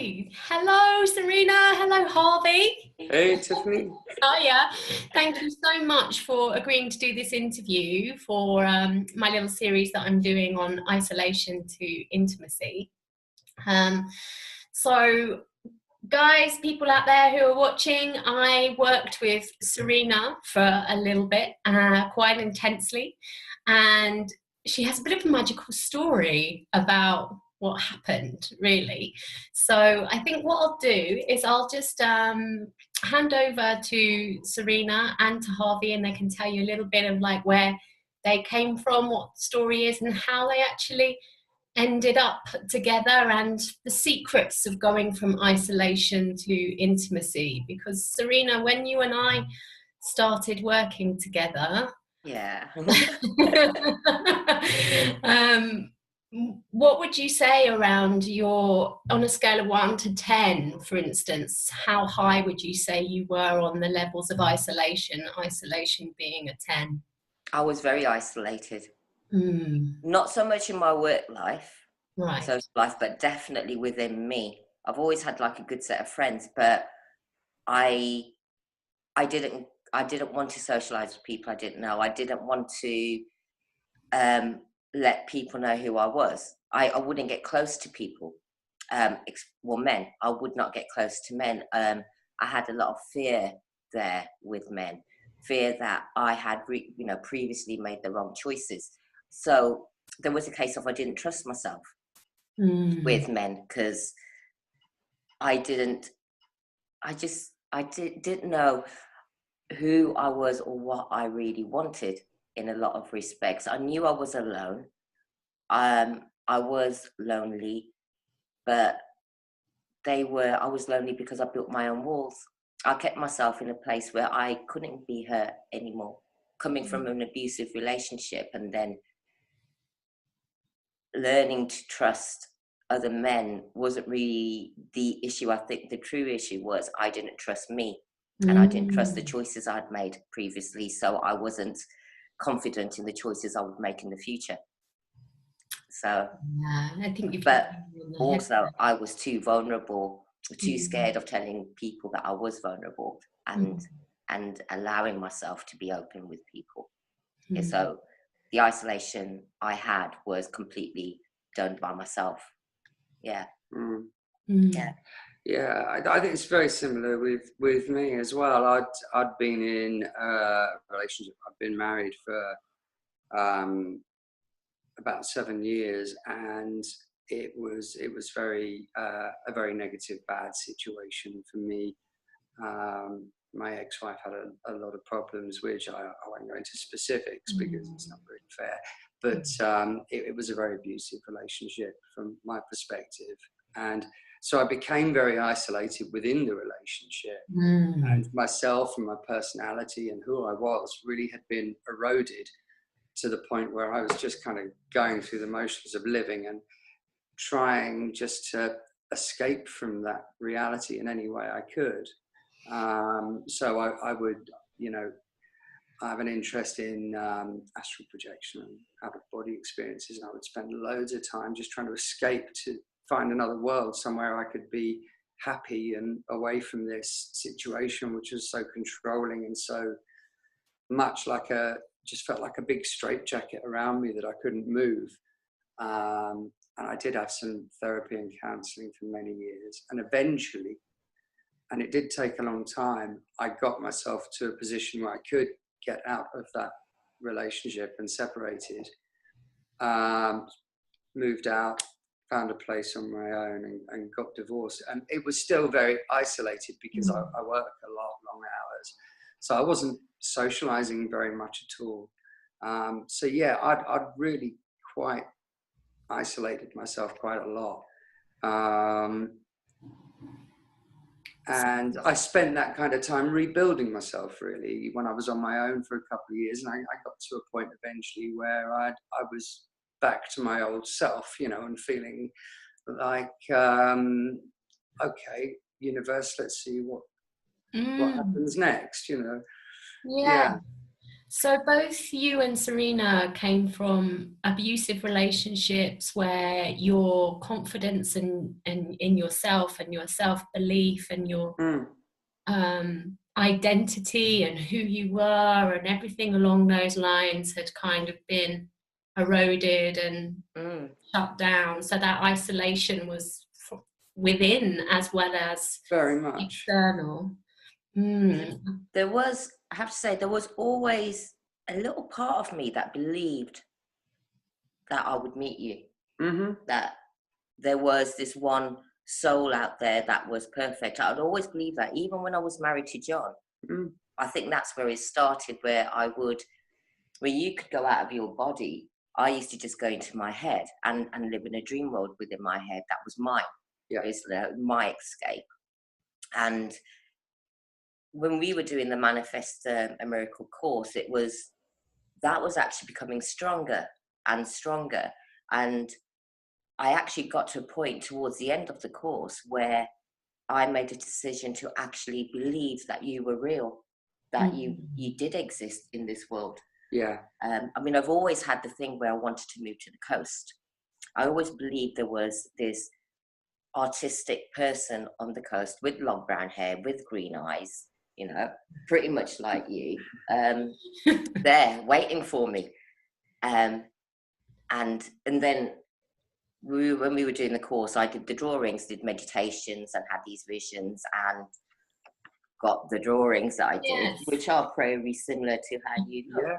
Okay. Hello, Sarina. Hello, Harvey. Hey, Tiffany. Hiya. Thank you so much for agreeing to do this interview for my little series that I'm doing on isolation to intimacy. So, guys, people out there who are watching, I worked with Sarina for a little bit, quite intensely, and she has a bit of a magical story about what happened, really. So I think what I'll do is I'll just hand over to Sarina and to Harvey, and they can tell you a little bit of like where they came from, what the story is, and how they actually ended up together, and the secrets of going from isolation to intimacy. Because Sarina, when you and I started working together, Yeah. What would you say around your, on a scale of 1 to 10, for instance, how high would you say you were on the levels of isolation being a 10? I was very isolated. Mm. Not so much in my work life, Right. social life, but definitely within me. I've always had like a good set of friends, but I didn't want to socialize with people I didn't know. I didn't want to let people know who I was. I wouldn't get close to people. Men. I would not get close to men. I had a lot of fear there with men. Fear that I had, previously made the wrong choices. So there was a case of I didn't trust myself with men because I didn't know who I was or what I really wanted in a lot of respects. I knew I was alone. I was lonely, but I was lonely because I built my own walls. I kept myself in a place where I couldn't be hurt anymore, coming from an abusive relationship and then learning to trust other men wasn't really the issue. I think the true issue was I didn't trust me and I didn't trust the choices I'd made previously. So I wasn't confident in the choices I would make in the future. So, yeah, I think but also I was too vulnerable, too scared of telling people that I was vulnerable and allowing myself to be open with people. And so the isolation I had was completely done by myself. Yeah. Yeah. I think it's very similar with me as well. I'd been in a relationship. I'd been married for about 7 years, and it was very a very negative, bad situation for me. My ex-wife had a lot of problems, which I won't go into specifics because it's not really fair. But it was a very abusive relationship from my perspective, and so I became very isolated within the relationship, and myself and my personality and who I was really had been eroded to the point where I was just kind of going through the motions of living and trying just to escape from that reality in any way I could. So I would, I have an interest in astral projection and out-of-body experiences, and I would spend loads of time just trying to escape to find another world, somewhere I could be happy and away from this situation, which was so controlling and so much like just felt like a big straitjacket around me that I couldn't move. And I did have some therapy and counselling for many years, and eventually, and it did take a long time, I got myself to a position where I could get out of that relationship and separated, moved out, found a place on my own and got divorced. And it was still very isolated because I work a lot, long hours. So I wasn't socializing very much at all. So yeah, I'd really quite isolated myself quite a lot. And I spent that kind of time rebuilding myself, really, when I was on my own for a couple of years. And I got to a point eventually where I was back to my old self, and feeling like, okay, universe, let's see what happens next, Yeah. So both you and Sarina came from abusive relationships where your confidence in yourself and your self-belief and your Mm. identity and who you were and everything along those lines had kind of been eroded and shut down. So that isolation was within as well as Very much. external. There was, I have to say, there was always a little part of me that believed that I would meet you, that there was this one soul out there that was perfect. I'd always believe that, even when I was married to John. I think that's where it started, where you could go out of your body. I used to just go into my head and live in a dream world within my head. That was mine. Yeah. Basically, my escape. And when we were doing the Manifest a Miracle course, that was actually becoming stronger and stronger. And I actually got to a point towards the end of the course where I made a decision to actually believe that you were real, that you did exist in this world. Yeah. I mean, I've always had the thing where I wanted to move to the coast. I always believed there was this artistic person on the coast with long brown hair, with green eyes, you know, pretty much like you, there waiting for me. And then when we were doing the course, I did the drawings, did meditations, and had these visions, and got the drawings that I did, Yes. which are very similar to how you look. Yeah.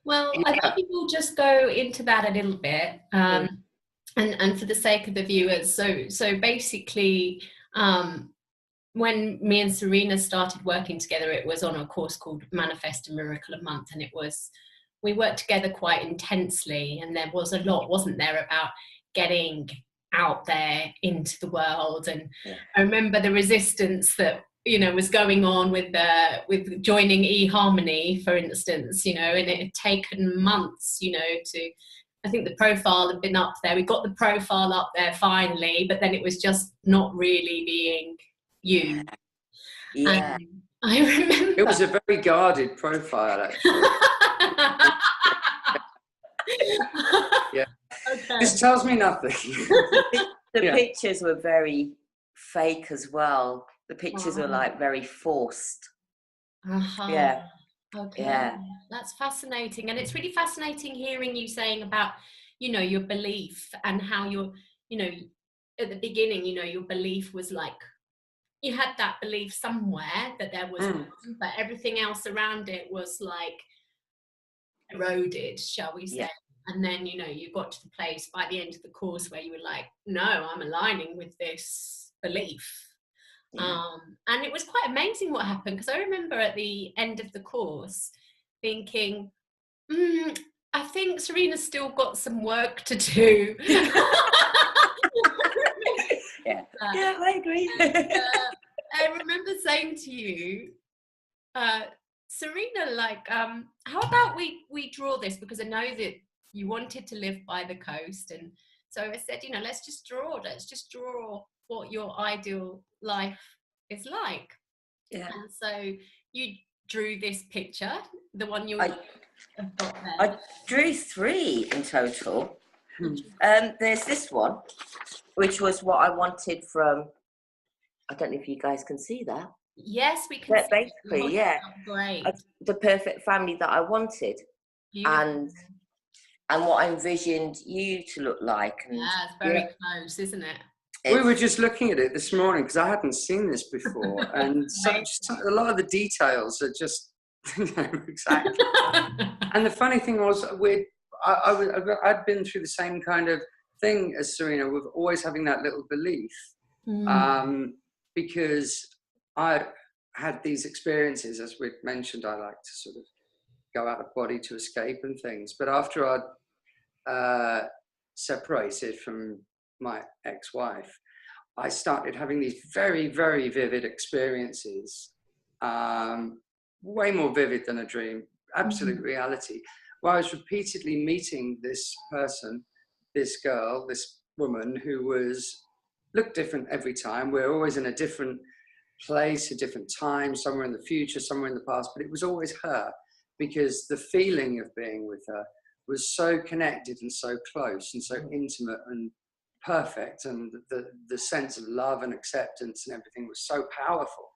Well, I think we'll just go into that a little bit, and for the sake of the viewers. So basically, when me and Sarina started working together, it was on a course called Manifest a Miracle a Month, and we worked together quite intensely, and there was a lot, wasn't there, about getting out there into the world. And I remember the resistance that was going on with joining eHarmony, for instance, and it had taken months, I think the profile had been up there. We got the profile up there finally, but then it was just not really being you. Yeah. I remember. It was a very guarded profile, actually. Yeah. Okay. This tells me nothing. The pictures were very fake as well. The pictures were like very forced. Yeah. Okay. Yeah. That's fascinating. And it's really fascinating hearing you saying about, your belief and how you're, at the beginning, your belief was like, you had that belief somewhere that there was one, but everything else around it was like eroded, shall we say. Yeah. And then, you got to the place by the end of the course where you were like, no, I'm aligning with this belief. And it was quite amazing what happened, because I remember at the end of the course thinking, I think Sarina's still got some work to do. Yeah, I agree. I remember saying to you, Sarina, like, how about we draw this, because I know that you wanted to live by the coast, and so I said, let's just draw what your ideal life is like. Yeah. And so you drew this picture, the one you have got there. I drew 3 in total. There's this one, which was what I wanted from, I don't know if you guys can see that. Yes, we can. Basically, yeah. Great. The perfect family that I wanted. Beautiful. And what I envisioned you to look like. And, it's very close, isn't it? We were just looking at it this morning because I hadn't seen this before, and a lot of the details are just, exactly. And the funny thing was, I'd been through the same kind of thing as Sarina, with always having that little belief, because I had these experiences, as we'd mentioned. I like to sort of go out of body to escape and things, but after I'd separated from my ex-wife, I started having these very, very vivid experiences, way more vivid than a dream, absolute reality, where I was repeatedly meeting this person, this girl, this woman who looked different every time. We're always in a different place, a different time, somewhere in the future, somewhere in the past, but it was always her. because the feeling of being with her was so connected and so close and so intimate and perfect, and the sense of love and acceptance and everything was so powerful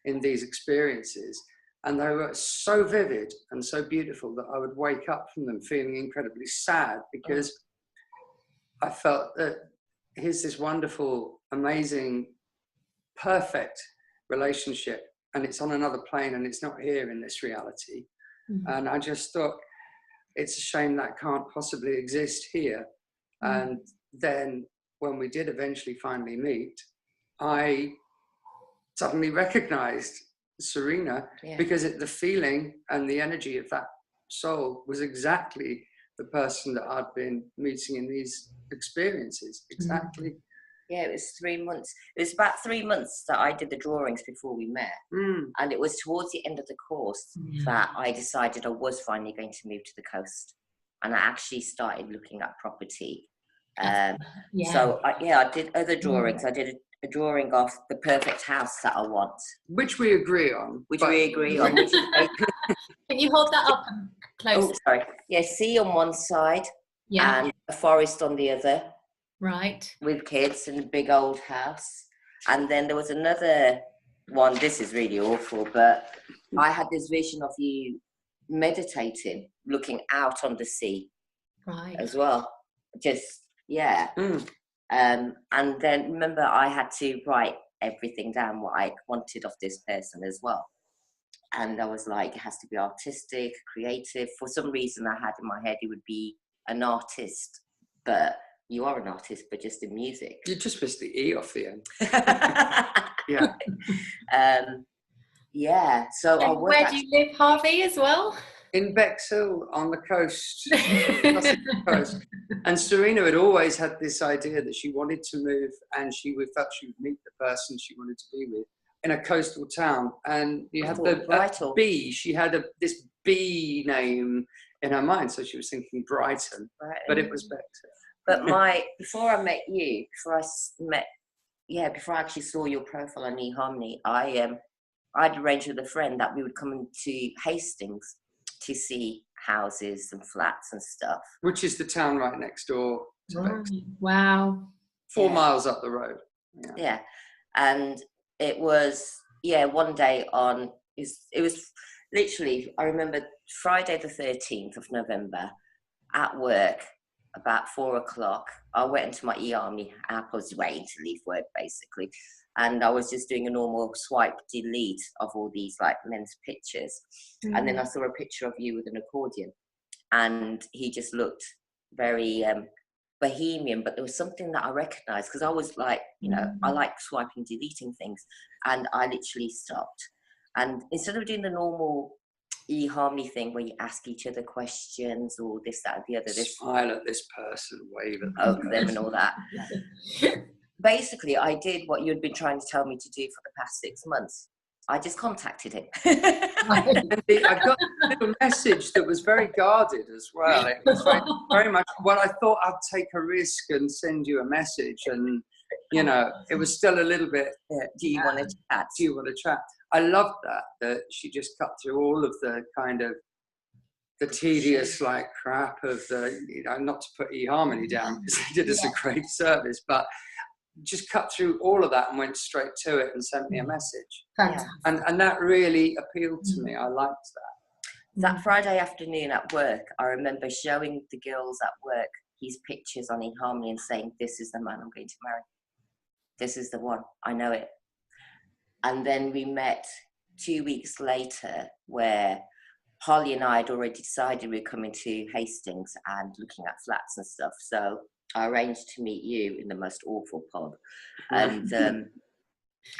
in these experiences, and they were so vivid and so beautiful that I would wake up from them feeling incredibly sad, because I felt that here's this wonderful, amazing, perfect relationship, and it's on another plane and it's not here in this reality. And I just thought, it's a shame that can't possibly exist here. And then when we did eventually finally meet, I suddenly recognized Sarina, because the feeling and the energy of that soul was exactly the person that I'd been meeting in these experiences. Exactly. Yeah, it was 3 months. It was about 3 months that I did the drawings before we met. And it was towards the end of the course that I decided I was finally going to move to the coast. And I actually started looking at property. So, I did other drawings. I did a drawing of the perfect house that I want. Which we agree on. Which we agree on. Which is Can you hold that up close? Oh, sorry. Yeah, sea on one side and a forest on the other. Right. With kids in a big old house. And then there was another one. This is really awful, but I had this vision of you meditating, looking out on the sea. Right. As well. Just, and then remember, I had to write everything down, what I wanted of this person as well. And I was like, it has to be artistic, creative. For some reason, I had in my head it would be an artist, but you are an artist, but just in music. You just missed the E off the end. So and where do you live, Harvey, as well? In Bexhill on the coast. And Sarina had always had this idea that she wanted to move, and she felt she would meet the person she wanted to be with in a coastal town. And you have the B, she had this B name in her mind, so she was thinking Brighton, but it was Bexhill. But before I met you, before I actually saw your profile on eHarmony, I'd arranged with a friend that we would come into Hastings to see houses and flats and stuff. Which is the town right next door to Bexhill. Wow. 4 miles up the road. Yeah. And it was, one day it was literally, I remember Friday the 13th of November at work, about 4 o'clock, I went into my eHarmony app. I was waiting to leave work, basically. And I was just doing a normal swipe delete of all these like men's pictures. And then I saw a picture of you with an accordion. And he just looked very bohemian, but there was something that I recognized, because I was like, I like swiping, deleting things. And I literally stopped. And instead of doing the normal eHarmony thing where you ask each other questions or this, that, and the other. Smile at this person, wave at them and all that. Basically, I did what you'd been trying to tell me to do for the past 6 months. I just contacted him. I got a little message that was very guarded as well. It was very much, well, I thought I'd take a risk and send you a message, and, it was still a little bit, do you want to chat? Do you want to chat? I loved that she just cut through all of the kind of the tedious like crap of the, not to put eHarmony down, because they did us a great service, but just cut through all of that and went straight to it and sent me a message. And that really appealed to me. I liked that. That Friday afternoon at work, I remember showing the girls at work his pictures on eHarmony and saying, this is the man I'm going to marry. This is the one. I know it. And then we met 2 weeks later, where Holly and I had already decided we were coming to Hastings and looking at flats and stuff. So I arranged to meet you in the most awful pub. And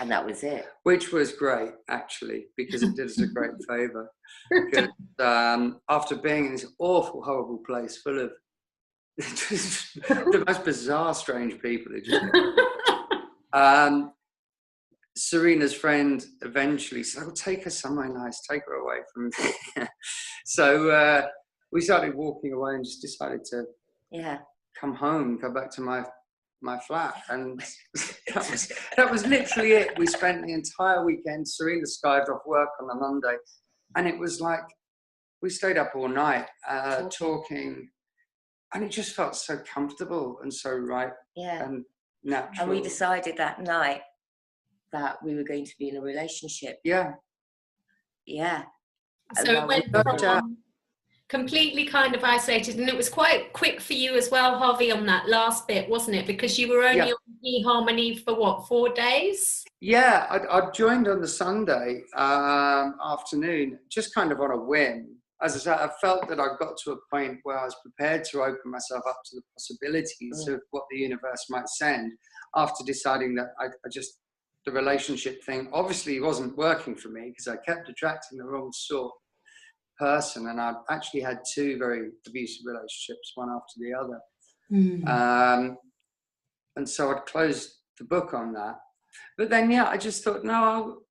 that was it. Which was great, actually, because it did us a great favour. Because after being in this awful, horrible place full of the most bizarre, strange people, Sarina's friend eventually said, take her somewhere nice, take her away from here. So we started walking away and just decided to come home, go back to my flat. And that was literally it. We spent the entire weekend. Sarina skived off work on the Monday. And it was like we stayed up all night talking, and it just felt so comfortable and so right and natural. And we decided that night that we were going to be in a relationship. Yeah. So it went from completely kind of isolated, and it was quite quick for you as well, Harvey, on that last bit, wasn't it? Because you were only on eHarmony for what, 4 days? Yeah, I joined on the Sunday afternoon, just kind of on a whim. As I said, I felt that I got to a point where I was prepared to open myself up to the possibilities of what the universe might send, after deciding that the relationship thing obviously wasn't working for me, because I kept attracting the wrong sort of person, and I'd actually had 2 very abusive relationships, one after the other. And so I'd closed the book on that. But then, I just thought, no,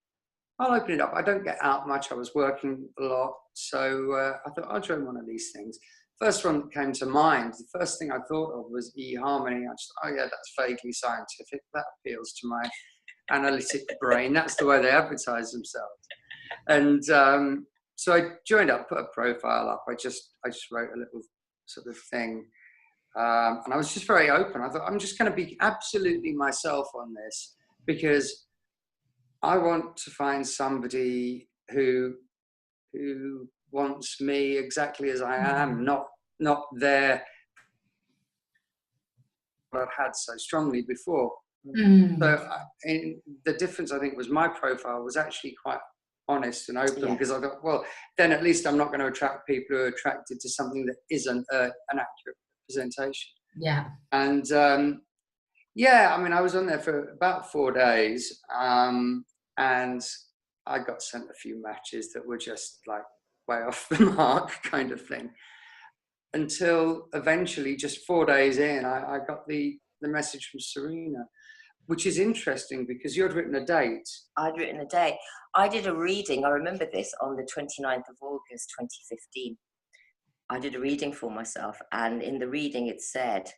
I'll open it up. I don't get out much. I was working a lot. So I thought, I'll join one of these things. First one that came to mind, the first thing I thought of was eHarmony. I just, that's vaguely scientific. That appeals to my analytic brain. That's the way they advertise themselves. And so I joined up, put a profile up. I just wrote a little sort of thing. And I was just very open. I thought, I'm just going to be absolutely myself on this, because I want to find somebody who wants me exactly as I am, not there what I've had so strongly before. So the difference, I think, was my profile was actually quite honest and open, because I thought, well, then at least I'm not going to attract people who are attracted to something that isn't an accurate representation. Yeah. And I mean, I was on there for about 4 days, and I got sent a few matches that were just like way off the mark kind of thing, until eventually, just 4 days in, I got the message from Sarina, which is interesting because you had written a date. I'd written a date. I did a reading, I remember this, on the 29th of August 2015. I did a reading for myself, and in the reading it said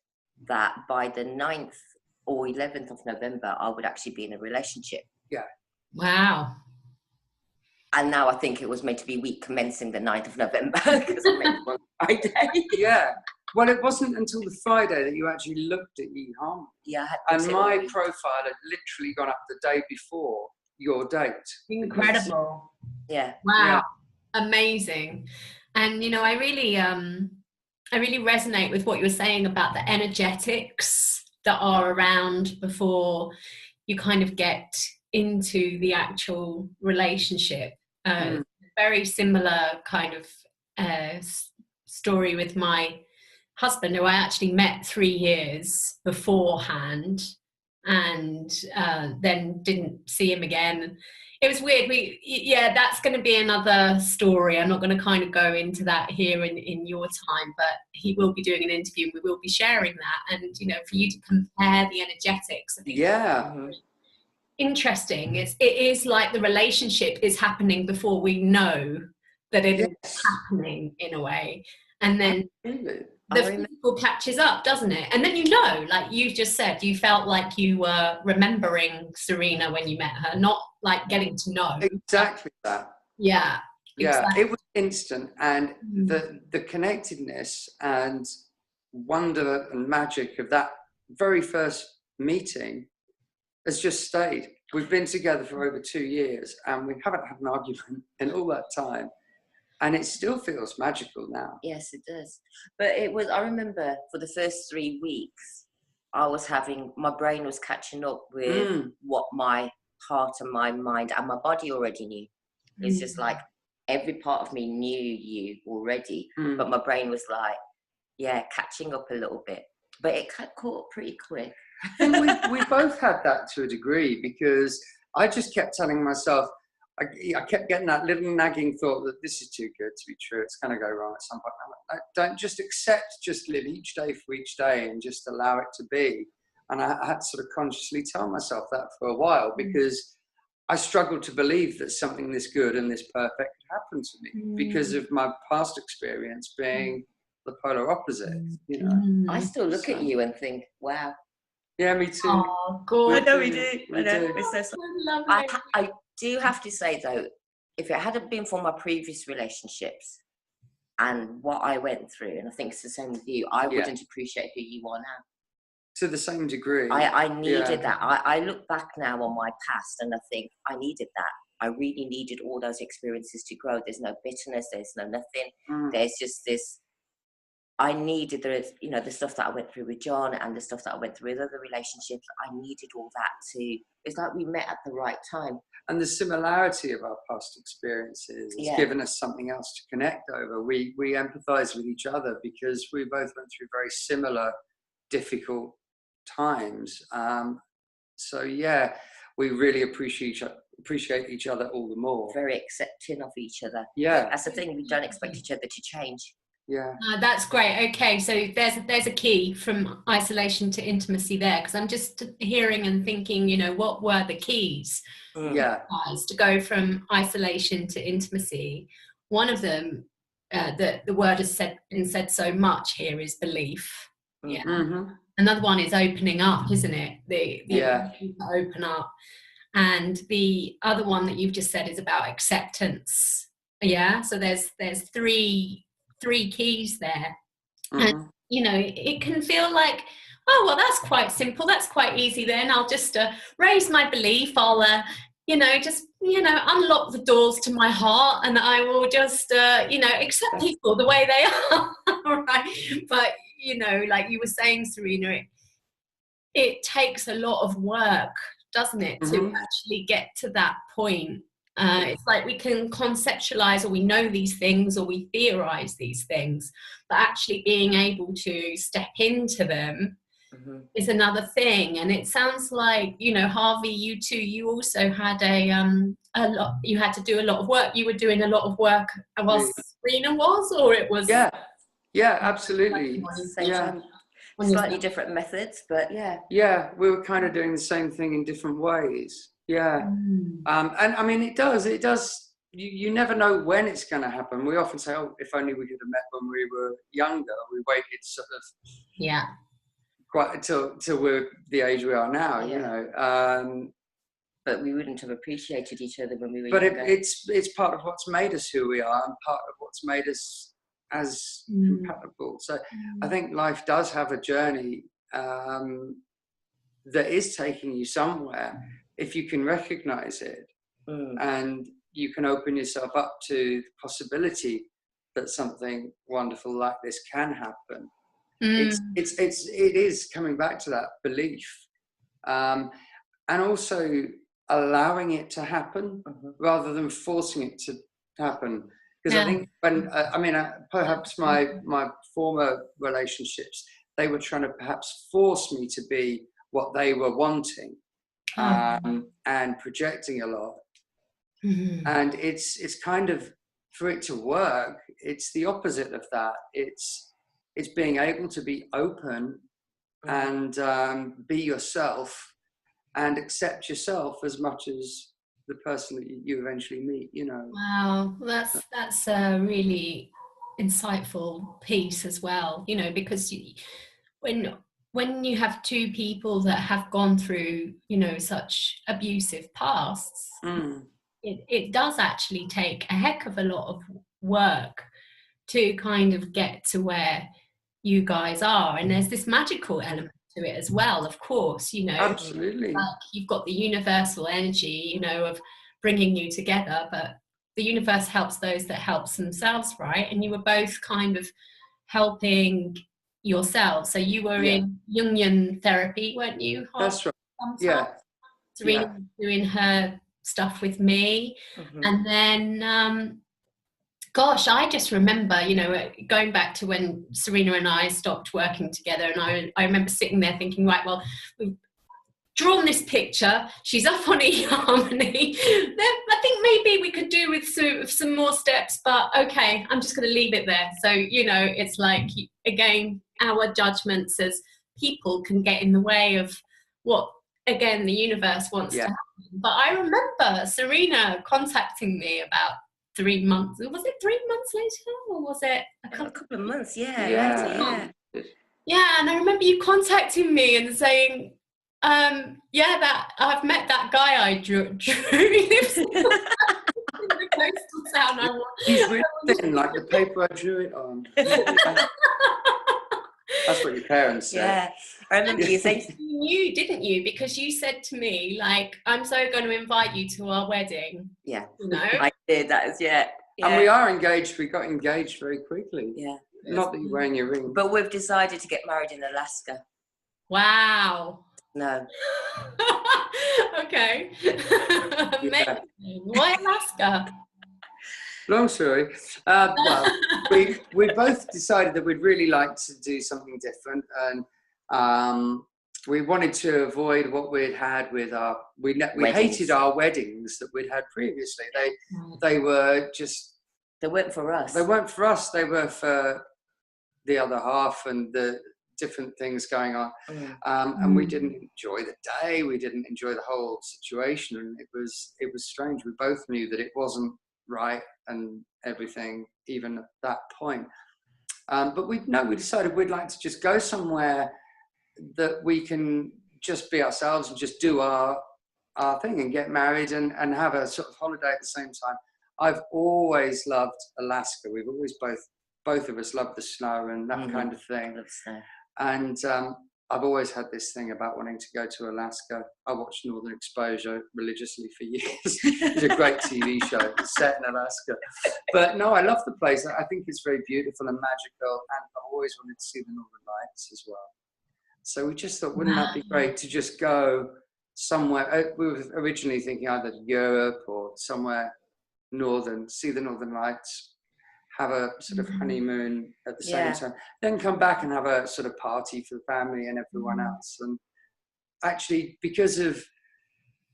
that by the 9th or 11th of November I would actually be in a relationship. Yeah. Wow. And now I think it was meant to be week commencing the 9th of November, because I meant it was Friday. Yeah. Well, it wasn't until the Friday that you actually looked at eHarmony. Yeah. And my profile had literally gone up the day before your date. Incredible. Yeah. Wow. Yeah. Amazing. And, I really resonate with what you were saying about the energetics that are around before you kind of get into the actual relationship. Very similar kind of story with my husband, who I actually met 3 years beforehand, and then didn't see him again. It was weird. That's going to be another story. I'm not going to kind of go into that here in your time, but he will be doing an interview. We will be sharing that. And, for you to compare the energetics. I think interesting. It is like the relationship is happening before we know that it is happening, in a way. And then the physical catches up, doesn't it? And then like you just said, you felt like you were remembering Sarina when you met her, not like getting to know. Exactly that. Yeah. Yeah, exactly. It was instant, and the connectedness and wonder and magic of that very first meeting has just stayed. We've been together for over 2 years, and we haven't had an argument in all that time. And it still feels magical now. Yes, it does. But I remember for the first 3 weeks, my brain was catching up with what my heart and my mind and my body already knew. It's just like every part of me knew you already, but my brain was like, catching up a little bit. But it caught up pretty quick. And we both had that to a degree, because I just kept telling myself, I kept getting that little nagging thought that this is too good to be true. It's going to go wrong at some point. I don't just accept, just live each day for each day and just allow it to be. And I had to sort of consciously tell myself that for a while, because I struggled to believe that something this good and this perfect could happen to me because of my past experience being the polar opposite. I still look at you and think, wow. Yeah, me too. Oh, good. I know we do. We do. It's so I do have to say, though, if it hadn't been for my previous relationships, and what I went through, and I think it's the same with you, I wouldn't appreciate who you are now. To the same degree. I needed that. I look back now on my past and I think I needed that. I really needed all those experiences to grow. There's no bitterness, there's no nothing. There's just this, I needed the stuff that I went through with John and the stuff that I went through with other relationships. I needed all that it's like we met at the right time. And the similarity of our past experiences has given us something else to connect over. We empathize with each other because we both went through very similar, difficult times. So yeah, we really appreciate each other all the more. Very accepting of each other. Yeah. That's the thing, we don't expect each other to change. Yeah. That's great. Okay, so there's a key from isolation to intimacy there, because I'm just hearing and thinking, what were the keys to go from isolation to intimacy? One of them, the word has been said so much here, is belief. Yeah. Mm-hmm. Another one is opening up, isn't it? The ability to open up. And the other one that you've just said is about acceptance. Yeah. So there's three keys there. And it can feel like, oh well, that's quite simple, that's quite easy, then I'll just raise my belief, I'll just unlock the doors to my heart, and I will just accept people the way they are. Right? But like you were saying, Sarina, it takes a lot of work, doesn't it, to actually get to that point. It's like we can conceptualize, or we know these things, or we theorize these things, but actually being able to step into them is another thing. And it sounds like, Harvey, you also had you had to do a lot of work. You were doing a lot of work whilst Sarina was, or it was? Yeah, absolutely. Slightly different methods, but yeah, we were kind of doing the same thing in different ways. And I mean, it does you never know when it's going to happen. We often say, oh, if only we could have met when we were younger. We waited sort of quite until we're the age we are now. But we wouldn't have appreciated each other when we were younger. But it's part of what's made us who we are, and part of what's made us as compatible. So I think life does have a journey that is taking you somewhere, if you can recognize it and you can open yourself up to the possibility that something wonderful like this can happen. It is coming back to that belief, and also allowing it to happen rather than forcing it to happen. Because I think when perhaps my former relationships, they were trying to perhaps force me to be what they were wanting. And projecting a lot, and it's kind of, for it to work, it's the opposite of that. It's being able to be open and be yourself and accept yourself as much as the person that you eventually meet. Wow, that's a really insightful piece as well. Because when you have two people that have gone through, such abusive pasts, it does actually take a heck of a lot of work to kind of get to where you guys are. And there's this magical element to it as well, of course, Absolutely. Like you've got the universal energy, of bringing you together, but the universe helps those that helps themselves, right? And you were both kind of helping yourself. So you were in Jungian therapy, weren't you? That's right. Sarina was doing her stuff with me, and then I just remember, going back to when Sarina and I stopped working together, and I remember sitting there thinking, right, well, we've drawn this picture, she's up on eHarmony. I think maybe we could do with some more steps, but okay, I'm just going to leave it there. So, it's like, again, our judgments as people can get in the way of what, again, the universe wants to happen. But I remember Sarina contacting me about 3 months. Was it 3 months later, or was it a couple of months? Yeah, and I remember you contacting me and saying, that I've met that guy I drew. He lives in the coastal town I want. He's really thin, like the paper I drew it on. That's what your parents said. Yeah, I remember you saying. You knew, didn't you? Because you said to me, like, I'm so going to invite you to our wedding. Yeah, you know. I did. That is yeah. And we are engaged. We got engaged very quickly. Yeah. Not that you're wearing your ring. But we've decided to get married in Alaska. Wow. No. Okay. Amazing. Why Alaska? Long story. Well, we both decided that we'd really like to do something different, and we wanted to avoid what we'd had with our. We hated our weddings that we'd had previously. They were just. They weren't for us. They weren't for us. They were for the other half and the different things going on, and we didn't enjoy the day. We didn't enjoy the whole situation, and it was strange. We both knew that it wasn't right and everything, even at that point. But we decided we'd like to just go somewhere that we can just be ourselves and just do our thing and get married and have a sort of holiday at the same time. I've always loved Alaska. We've always both of us loved the snow and that kind of thing. And I've always had this thing about wanting to go to Alaska. I watched Northern Exposure religiously for years. It's a great TV show. It's set in Alaska. But no, I love the place. I think it's very beautiful and magical. And I've always wanted to see the Northern Lights as well. So we just thought, wouldn't that be great to just go somewhere? We were originally thinking either Europe or somewhere northern, see the Northern Lights, have a sort of honeymoon at the same time, then come back and have a sort of party for the family and everyone else. And actually, because of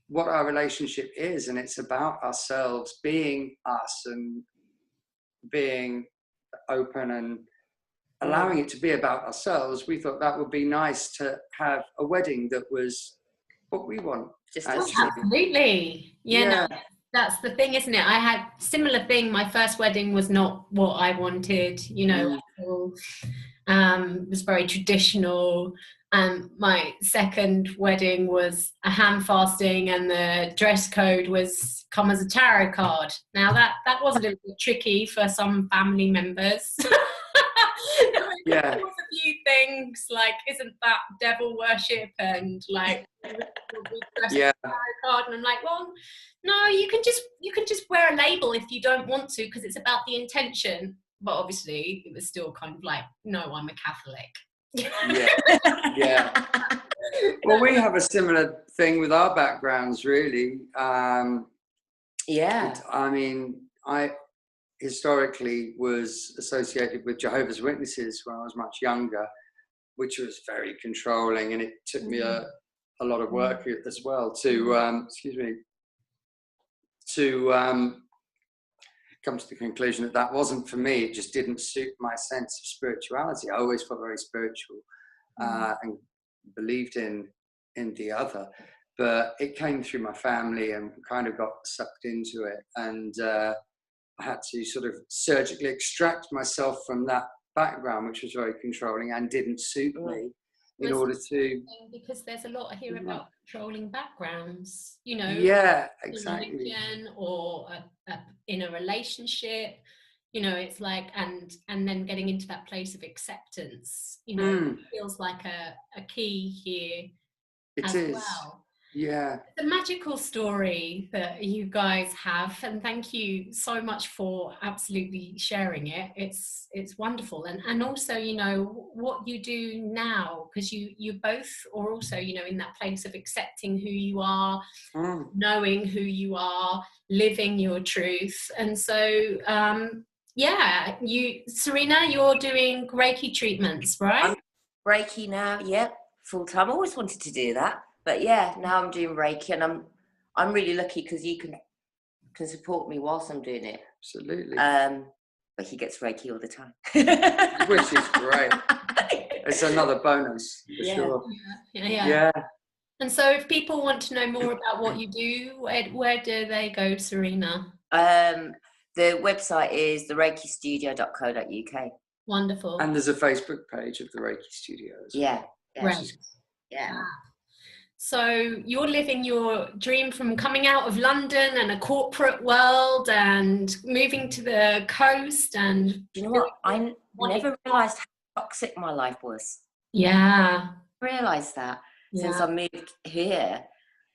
what our relationship is, and it's about ourselves, being us and being open and allowing it to be about ourselves, we thought that would be nice to have a wedding that was what we want. Absolutely. No, that's the thing, isn't it? I had similar thing. My first wedding was not what I wanted, it was very traditional. My second wedding was a ham fasting, and the dress code was come as a tarot card. Now that was a little bit tricky for some family members. There was a few things like, isn't that devil worship, and like tarot card, and I'm like, well, no, you can just wear a label if you don't want to, because it's about the intention. But obviously it was still kind of like, no, I'm a Catholic. Well, we have a similar thing with our backgrounds, really. I mean, I historically was associated with Jehovah's Witnesses when I was much younger, which was very controlling, and it took me a lot of work as well to come to the conclusion that wasn't for me. It just didn't suit my sense of spirituality. I always felt very spiritual and believed in the other, but it came through my family and kind of got sucked into it, and I had to sort of surgically extract myself from that background, which was very controlling and didn't suit me, in order to... Because there's a lot here about controlling backgrounds, exactly. Religion or in a relationship, it's like, and then getting into that place of acceptance, feels like a key here. It is. Well. Yeah. It's a magical story that you guys have, and thank you so much for absolutely sharing it. It's wonderful, and also what you do now, because you both are also in that place of accepting who you are, knowing who you are, living your truth. And so Sarina, you're doing Reiki treatments, right? I'm Reiki now, full time. I always wanted to do that. But now I'm doing Reiki, and I'm really lucky because you can support me whilst I'm doing it. Absolutely. But he gets Reiki all the time. Which is great. It's another bonus, for sure. Yeah. And so if people want to know more about what you do, where do they go, Sarina? The website is thereikistudio.co.uk. Wonderful. And there's a Facebook page of the Reiki Studios. Yeah. Right. Yeah. So you're living your dream from coming out of London and a corporate world and moving to the coast, and you know what? I never realised how toxic my life was. Yeah. I realised that since I moved here,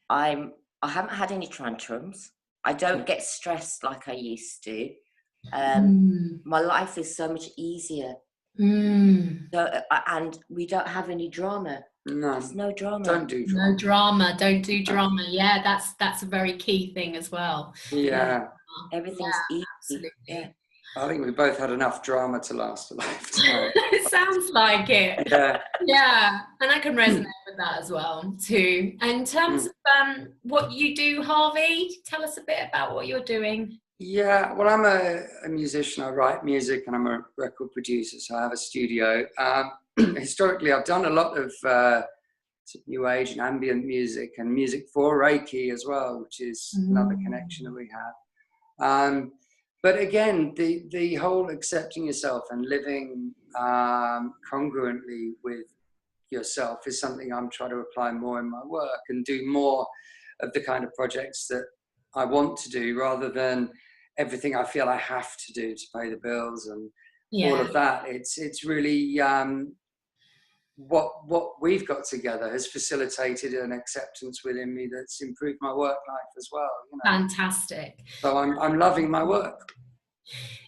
I haven't had any tantrums. I don't get stressed like I used to. My life is so much easier. So, and we don't have any drama. No, there's no drama. Don't do drama. No drama. Don't do drama. Yeah, that's a very key thing as well. Yeah. Everything's easy. Absolutely. Yeah. I think we both had enough drama to last a lifetime. It sounds like it. Yeah. Yeah, and I can resonate with that as well too. And in terms of what you do, Harvey, tell us a bit about what you're doing. Yeah, well, I'm a musician. I write music and I'm a record producer, so I have a studio. Historically, I've done a lot of new age and ambient music and music for Reiki as well, which is another connection that we have. But again, the whole accepting yourself and living congruently with yourself is something I'm trying to apply more in my work and do more of the kind of projects that I want to do rather than everything I feel I have to do to pay the bills and all of that. It's really what we've got together has facilitated an acceptance within me that's improved my work life as well. You know? Fantastic. So I'm loving my work.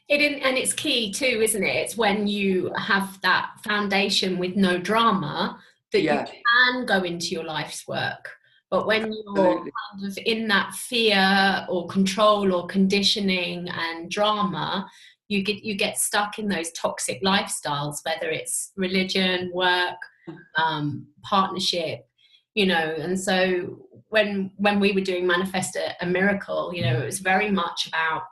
And it's key too, isn't it? It's when you have that foundation with no drama that you can go into your life's work. But when you're kind of in that fear or control or conditioning and drama, you get stuck in those toxic lifestyles, whether it's religion, work, partnership, you know. And so when we were doing Manifest a Miracle, you know, it was very much about,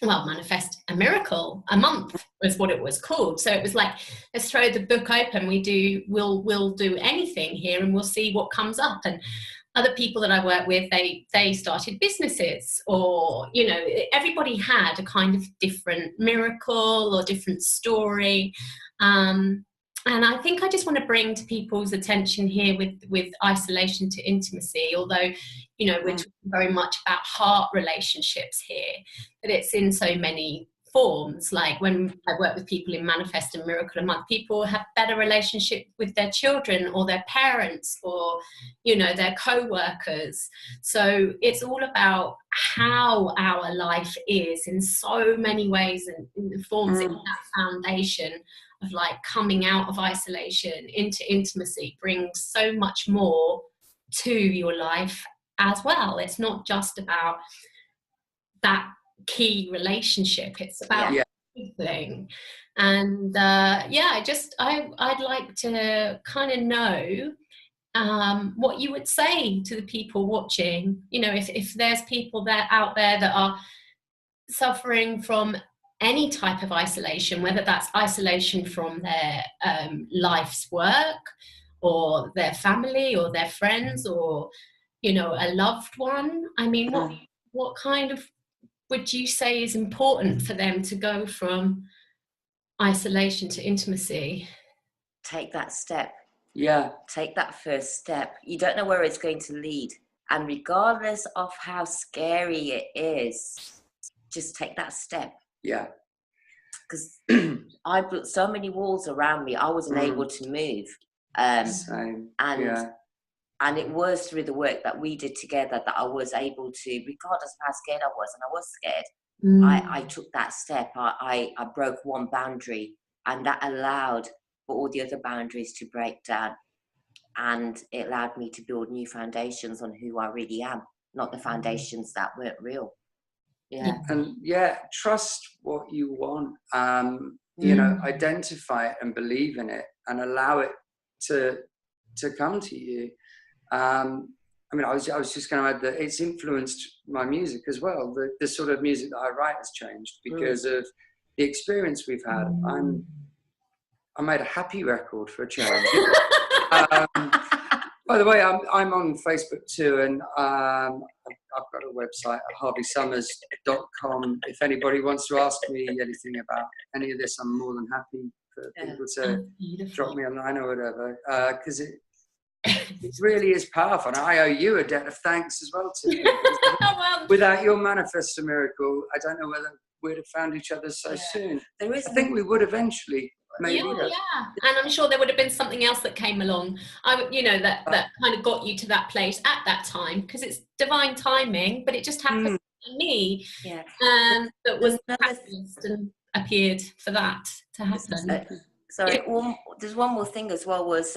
well, Manifest a Miracle a month was what it was called. So it was like, let's throw the book open. We'll do anything here and we'll see what comes up. And other people that I work with, they started businesses, or, you know, everybody had a kind of different miracle or different story. And I think I just want to bring to people's attention here with isolation to intimacy, although, you know, we're talking very much about heart relationships here, that it's in so many forms. Like when I work with people in Manifest a Miracle a Month, people have better relationship with their children or their parents or, you know, their co-workers. So it's all about how our life is in so many ways, and it forms in that foundation of like coming out of isolation into intimacy brings so much more to your life as well. It's not just about that key relationship, it's about everything. And I'd like to kind of know what you would say to the people watching, you know, if there's people out there that are suffering from any type of isolation, whether that's isolation from their life's work or their family or their friends or, you know, a loved one. I mean, what kind of would you say is important for them to go from isolation to intimacy? Take that step. Yeah. Take that first step. You don't know where it's going to lead. And regardless of how scary it is, just take that step. Yeah. Because I built so many walls around me, I wasn't able to move. Same. And it was through the work that we did together that I was able to, regardless of how scared I was, and I was scared, I took that step. I broke one boundary, and that allowed for all the other boundaries to break down. And it allowed me to build new foundations on who I really am, not the foundations that weren't real. Yeah. And trust what you want. You know, identify it and believe in it and allow it to come to you. I mean, I was just going to add that it's influenced my music as well. The sort of music that I write has changed because of the experience we've had. I made a happy record for a change. By the way, I'm on Facebook too, and I've got a website at harveysummers.com. If anybody wants to ask me anything about any of this, I'm more than happy for people to drop me a line or whatever, because it really is powerful. And I owe you a debt of thanks as well, Tim. Well, Without your Manifest a Miracle, I don't know whether we'd have found each other so soon. There is. I think we would eventually. Maybe. And I'm sure there would have been something else that came along. That kind of got you to that place at that time, because it's divine timing. But it just happened to me. Yeah. That was catalyst and appeared for that to happen. Sorry, there's one more thing as well, was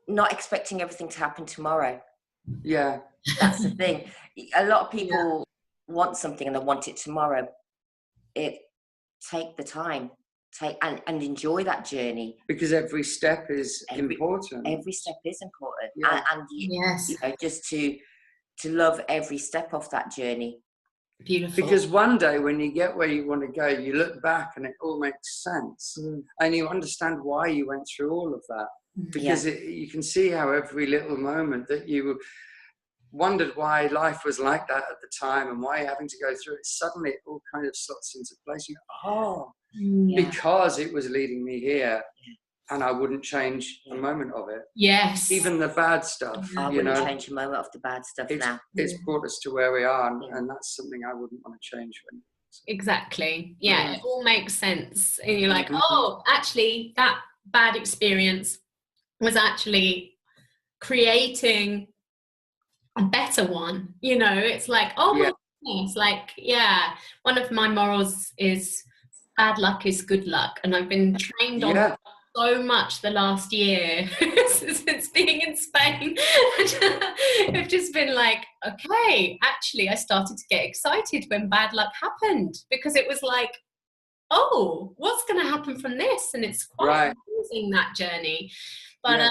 not expecting everything to happen tomorrow. Yeah. That's the thing. A lot of people want something and they want it tomorrow. Take the time. And enjoy that journey, because every step is important. Every step is important, and just to love every step of that journey. Beautiful. Because one day when you get where you want to go, you look back and it all makes sense, and you understand why you went through all of that. Because you can see how every little moment that you wondered why life was like that at the time and why you're having to go through it, suddenly it all kind of slots into place. You go, because it was leading me here, and I wouldn't change a moment of it. Yes. Even the bad stuff. I wouldn't change a moment of the bad stuff now. It's brought us to where we are, and that's something I wouldn't want to change. Exactly. Yeah, it all makes sense. And you're like, oh, actually, that bad experience was actually creating a better one. It's like, oh my goodness, like, one of my morals is bad luck is good luck, and I've been trained on that so much the last year since being in Spain. I've just been like, okay, actually I started to get excited when bad luck happened, because it was like, oh, what's going to happen from this? And it's quite amazing, that journey. But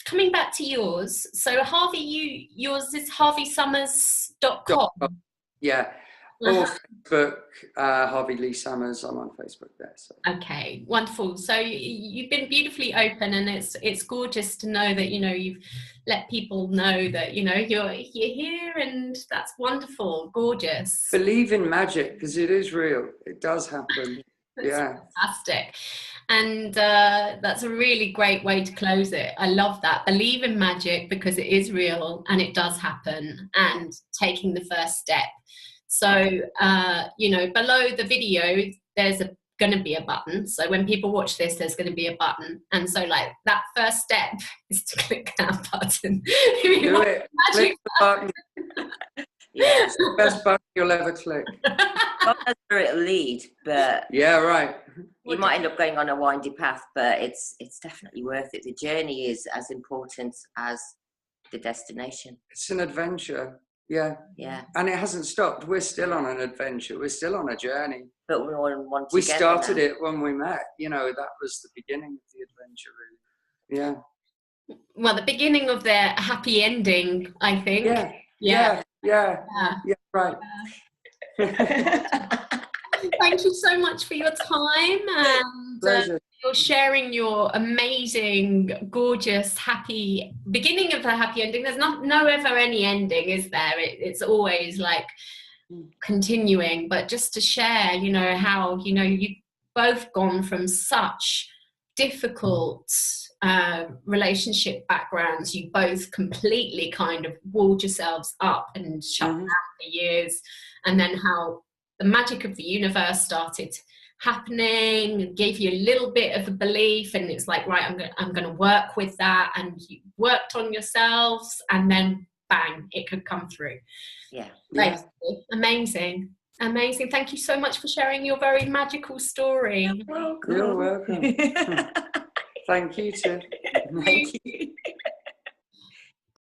coming back to yours, so Harvey, yours is harveysummers.com. Yeah. Or Facebook, Harvey Lee Summers. I'm on Facebook there. So. Okay, wonderful. So you've been beautifully open, and it's gorgeous to know that you've let people know that you're here, and that's wonderful, gorgeous. Believe in magic, because it is real. It does happen. Fantastic. And that's a really great way to close it. I love that. Believe in magic, because it is real and it does happen, and taking the first step. So, below the video, there's going to be a button. So when people watch this, there's going to be a button. And so, like, that first step is to click that button. Do it. Click the button. It's the best button you'll ever click. Not where it'll lead, but you might end up going on a windy path, but it's definitely worth it. The journey is as important as the destination. It's an adventure. Yeah. And it hasn't stopped. We're still on an adventure. We're still on a journey. But we're all in one together. We started it when we met. That was the beginning of the adventure, really. Yeah. Well, the beginning of the happy ending, I think. Yeah, right. Thank you so much for your time, and you're sharing your amazing, gorgeous, happy beginning of the happy ending. There's no ever any ending, is there? It's always like continuing. But just to share, how you've both gone from such difficult relationship backgrounds. You both completely kind of walled yourselves up and shut down for years, and then how the magic of the universe started happening, gave you a little bit of a belief, and it's like, right, I'm going to work with that, and you worked on yourselves, and then bang, it could come through. Basically. Amazing. Thank you so much for sharing your very magical story. You're welcome. Thank you, Tim. Thank you.